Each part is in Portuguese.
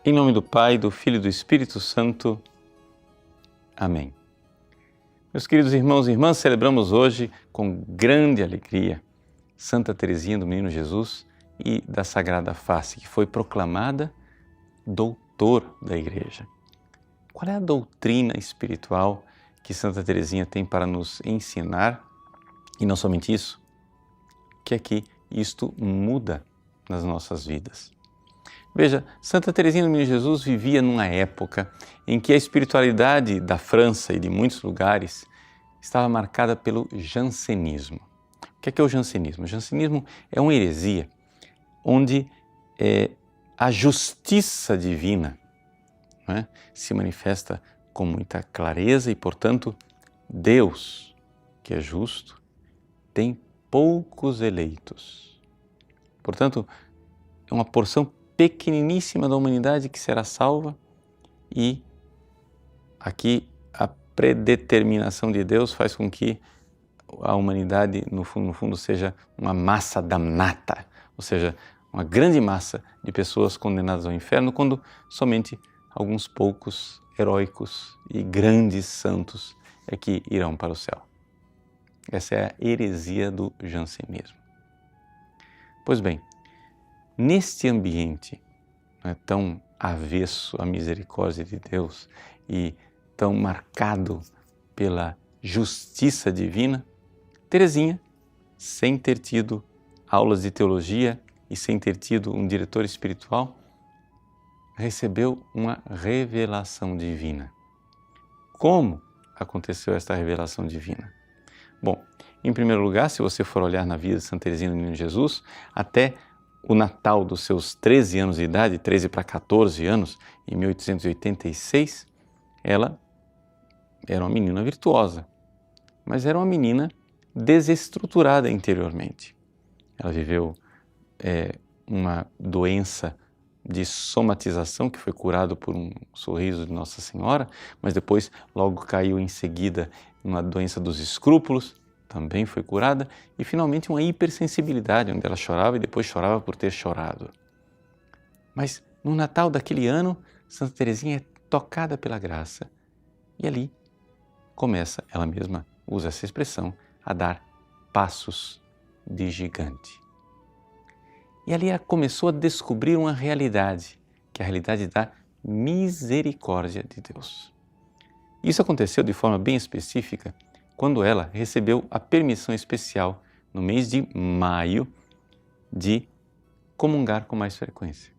Em nome do Pai, do Filho e do Espírito Santo. Amém. Meus queridos irmãos e irmãs, celebramos hoje com grande alegria Santa Teresinha do Menino Jesus e da Sagrada Face, que foi proclamada doutor da Igreja. Qual é a doutrina espiritual que Santa Teresinha tem para nos ensinar? E não somente isso, que é que isto muda nas nossas vidas. Veja, Santa Teresinha do Menino Jesus vivia numa época em que a espiritualidade da França e de muitos lugares estava marcada pelo jansenismo. O que é o jansenismo? O jansenismo é uma heresia onde a justiça divina, né, se manifesta com muita clareza e, portanto, Deus, que é justo, tem poucos eleitos. Portanto, é uma porção pequeniníssima da humanidade que será salva e aqui a predeterminação de Deus faz com que a humanidade, no fundo, seja uma massa damnata, ou seja, uma grande massa de pessoas condenadas ao inferno, quando somente alguns poucos heróicos e grandes santos é que irão para o céu. Essa é a heresia do jansenismo. Pois bem, neste ambiente tão avesso à misericórdia de Deus e tão marcado pela justiça divina, Teresinha, sem ter tido aulas de teologia e sem ter tido um diretor espiritual, recebeu uma revelação divina. Como aconteceu esta revelação divina? Bom, em primeiro lugar, se você for olhar na vida de Santa Teresinha do Menino Jesus, até o Natal dos seus 13 anos de idade, 13 para 14 anos, em 1886, ela era uma menina virtuosa, mas era uma menina desestruturada interiormente. Ela viveu uma doença de somatização que foi curado por um sorriso de Nossa Senhora, mas depois logo caiu em seguida numa doença dos escrúpulos, também foi curada, e finalmente uma hipersensibilidade, onde ela chorava e depois chorava por ter chorado. Mas no Natal daquele ano, Santa Teresinha é tocada pela graça e ali começa, ela mesma usa essa expressão, a dar passos de gigante. E ali ela começou a descobrir uma realidade, que é a realidade da misericórdia de Deus. Isso aconteceu de forma bem específica quando ela recebeu a permissão especial, no mês de maio, de comungar com mais frequência.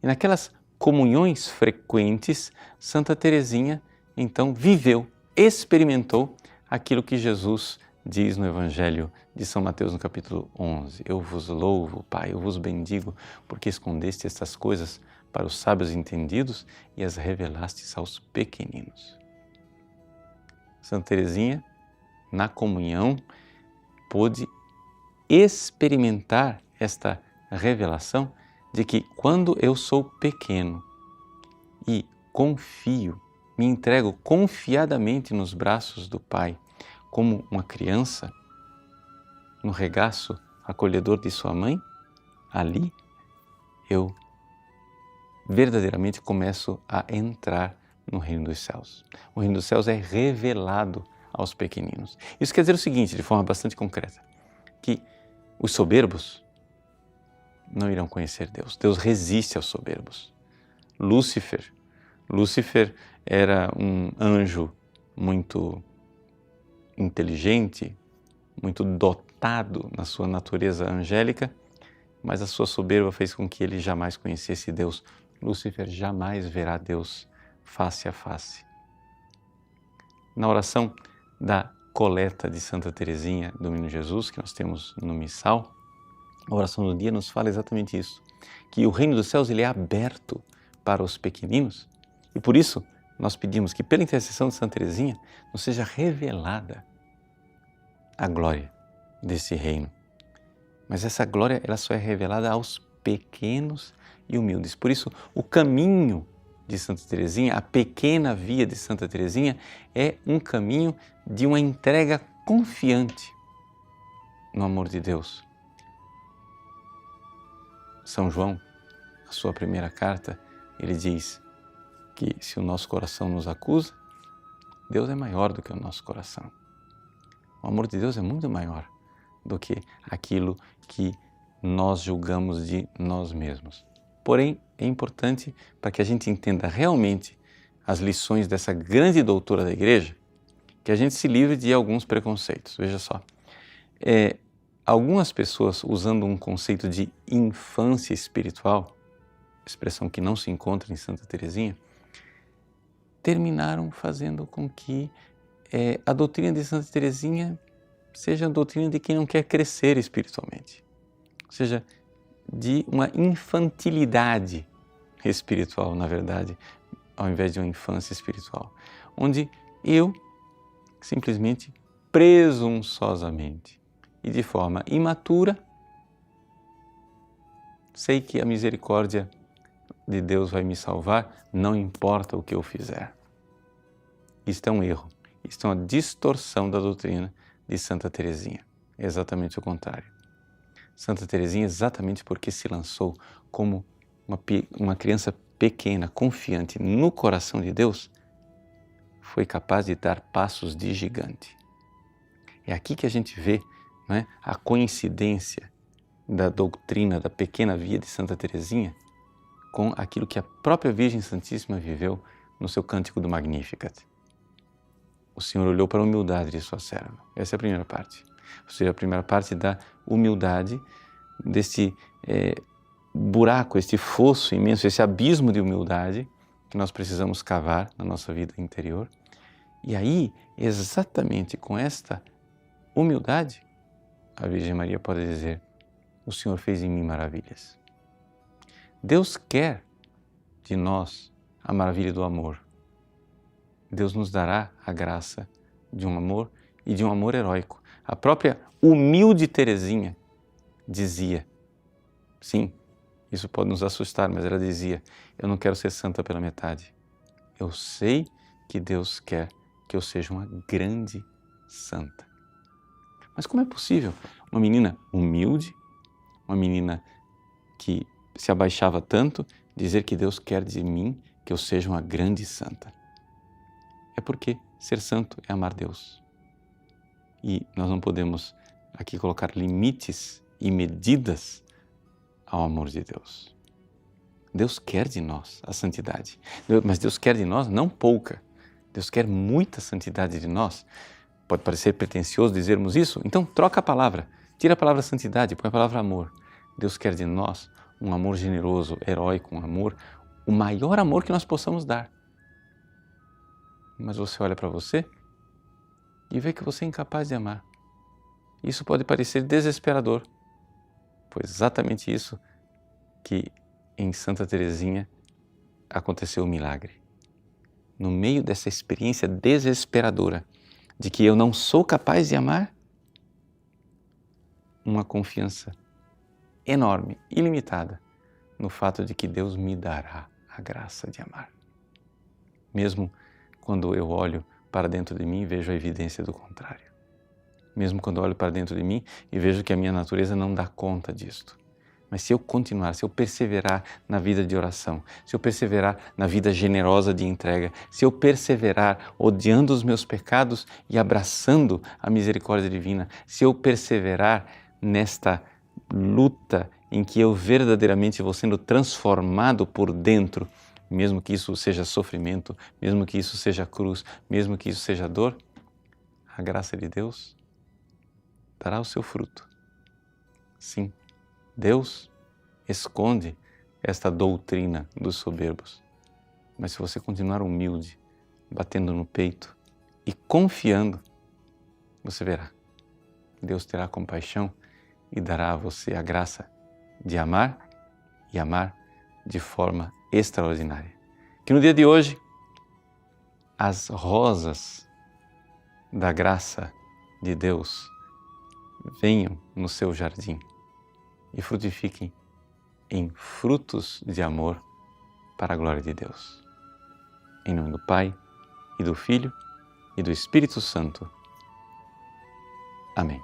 E naquelas comunhões frequentes, Santa Teresinha, então, viveu, experimentou aquilo que Jesus diz no Evangelho de São Mateus, no capítulo 11. Eu vos louvo, Pai, eu vos bendigo, porque escondeste estas coisas para os sábios entendidos e as revelastes aos pequeninos. Santa Teresinha, na comunhão, pôde experimentar esta revelação de que quando eu sou pequeno e confio, me entrego confiadamente nos braços do Pai, como uma criança, no regaço acolhedor de sua mãe, ali eu verdadeiramente começo a entrar no reino dos céus. O reino dos céus é revelado aos pequeninos. Isso quer dizer o seguinte, de forma bastante concreta, que os soberbos não irão conhecer Deus. Deus resiste aos soberbos. Lúcifer era um anjo muito inteligente, muito dotado na sua natureza angélica, mas a sua soberba fez com que ele jamais conhecesse Deus. Lúcifer jamais verá Deus face a face. Na oração da coleta de Santa Teresinha do Menino Jesus, que nós temos no missal, a oração do dia nos fala exatamente isso, que o reino dos céus ele é aberto para os pequeninos e por isso nós pedimos que pela intercessão de Santa Teresinha nos seja revelada a glória desse reino. Mas essa glória ela só é revelada aos pequenos e humildes. Por isso o caminho de Santa Teresinha, a pequena via de Santa Teresinha é um caminho de uma entrega confiante no amor de Deus. São João, sua primeira carta, ele diz que se o nosso coração nos acusa, Deus é maior do que o nosso coração. O amor de Deus é muito maior do que aquilo que nós julgamos de nós mesmos. Porém, é importante para que a gente entenda realmente as lições dessa grande doutora da Igreja, que a gente se livre de alguns preconceitos. Veja só, algumas pessoas, usando um conceito de infância espiritual, expressão que não se encontra em Santa Teresinha, terminaram fazendo com que a doutrina de Santa Teresinha seja a doutrina de quem não quer crescer espiritualmente, ou seja, de uma infantilidade espiritual, na verdade, ao invés de uma infância espiritual, onde eu simplesmente, presunçosamente e de forma imatura, sei que a misericórdia de Deus vai me salvar, não importa o que eu fizer. Isto é um erro, isto é uma distorção da doutrina de Santa Teresinha. É exatamente o contrário. Santa Teresinha, exatamente porque se lançou como uma criança pequena, confiante no coração de Deus, foi capaz de dar passos de gigante. É aqui que a gente vê, né, a coincidência da doutrina da pequena via de Santa Teresinha com aquilo que a própria Virgem Santíssima viveu no seu Cântico do Magnificat. O Senhor olhou para a humildade de sua serva. Essa é a primeira parte. Ou seja, a primeira parte da humildade, desse buraco, este fosso imenso, esse abismo de humildade que nós precisamos cavar na nossa vida interior. E aí, exatamente com esta humildade, a Virgem Maria pode dizer: o Senhor fez em mim maravilhas. Deus quer de nós a maravilha do amor. Deus nos dará a graça de um amor e de um amor heróico. A própria humilde Teresinha dizia, sim, isso pode nos assustar, mas ela dizia: eu não quero ser santa pela metade. Eu sei que Deus quer que eu seja uma grande santa. Mas como é possível uma menina humilde, uma menina que se abaixava tanto, dizer que Deus quer de mim que eu seja uma grande santa? É porque ser santo é amar Deus. E nós não podemos aqui colocar limites e medidas ao amor de Deus. Deus quer de nós a santidade, mas Deus quer de nós não pouca. Deus quer muita santidade de nós. Pode parecer pretensioso dizermos isso, então troca a palavra, tira a palavra santidade, põe a palavra amor. Deus quer de nós um amor generoso, heróico, um amor, o maior amor que nós possamos dar. Mas você olha para você e vê que você é incapaz de amar. Isso pode parecer desesperador, pois exatamente isso que em Santa Teresinha aconteceu o milagre. No meio dessa experiência desesperadora de que eu não sou capaz de amar, uma confiança enorme, ilimitada, no fato de que Deus me dará a graça de amar. Mesmo quando eu olho para dentro de mim e vejo a evidência do contrário. Mesmo quando eu olho para dentro de mim e vejo que a minha natureza não dá conta disto. Mas se eu continuar, se eu perseverar na vida de oração, se eu perseverar na vida generosa de entrega, se eu perseverar odiando os meus pecados e abraçando a misericórdia divina, se eu perseverar nesta luta em que eu verdadeiramente vou sendo transformado por dentro, mesmo que isso seja sofrimento, mesmo que isso seja cruz, mesmo que isso seja dor, a graça de Deus dará o seu fruto. Sim, Deus esconde esta doutrina dos soberbos, mas se você continuar humilde, batendo no peito e confiando, você verá. Deus terá compaixão e dará a você a graça de amar e amar de forma extraordinária. Que no dia de hoje, as rosas da graça de Deus venham no seu jardim e frutifiquem em frutos de amor para a glória de Deus. Em nome do Pai, e do Filho, e do Espírito Santo. Amém.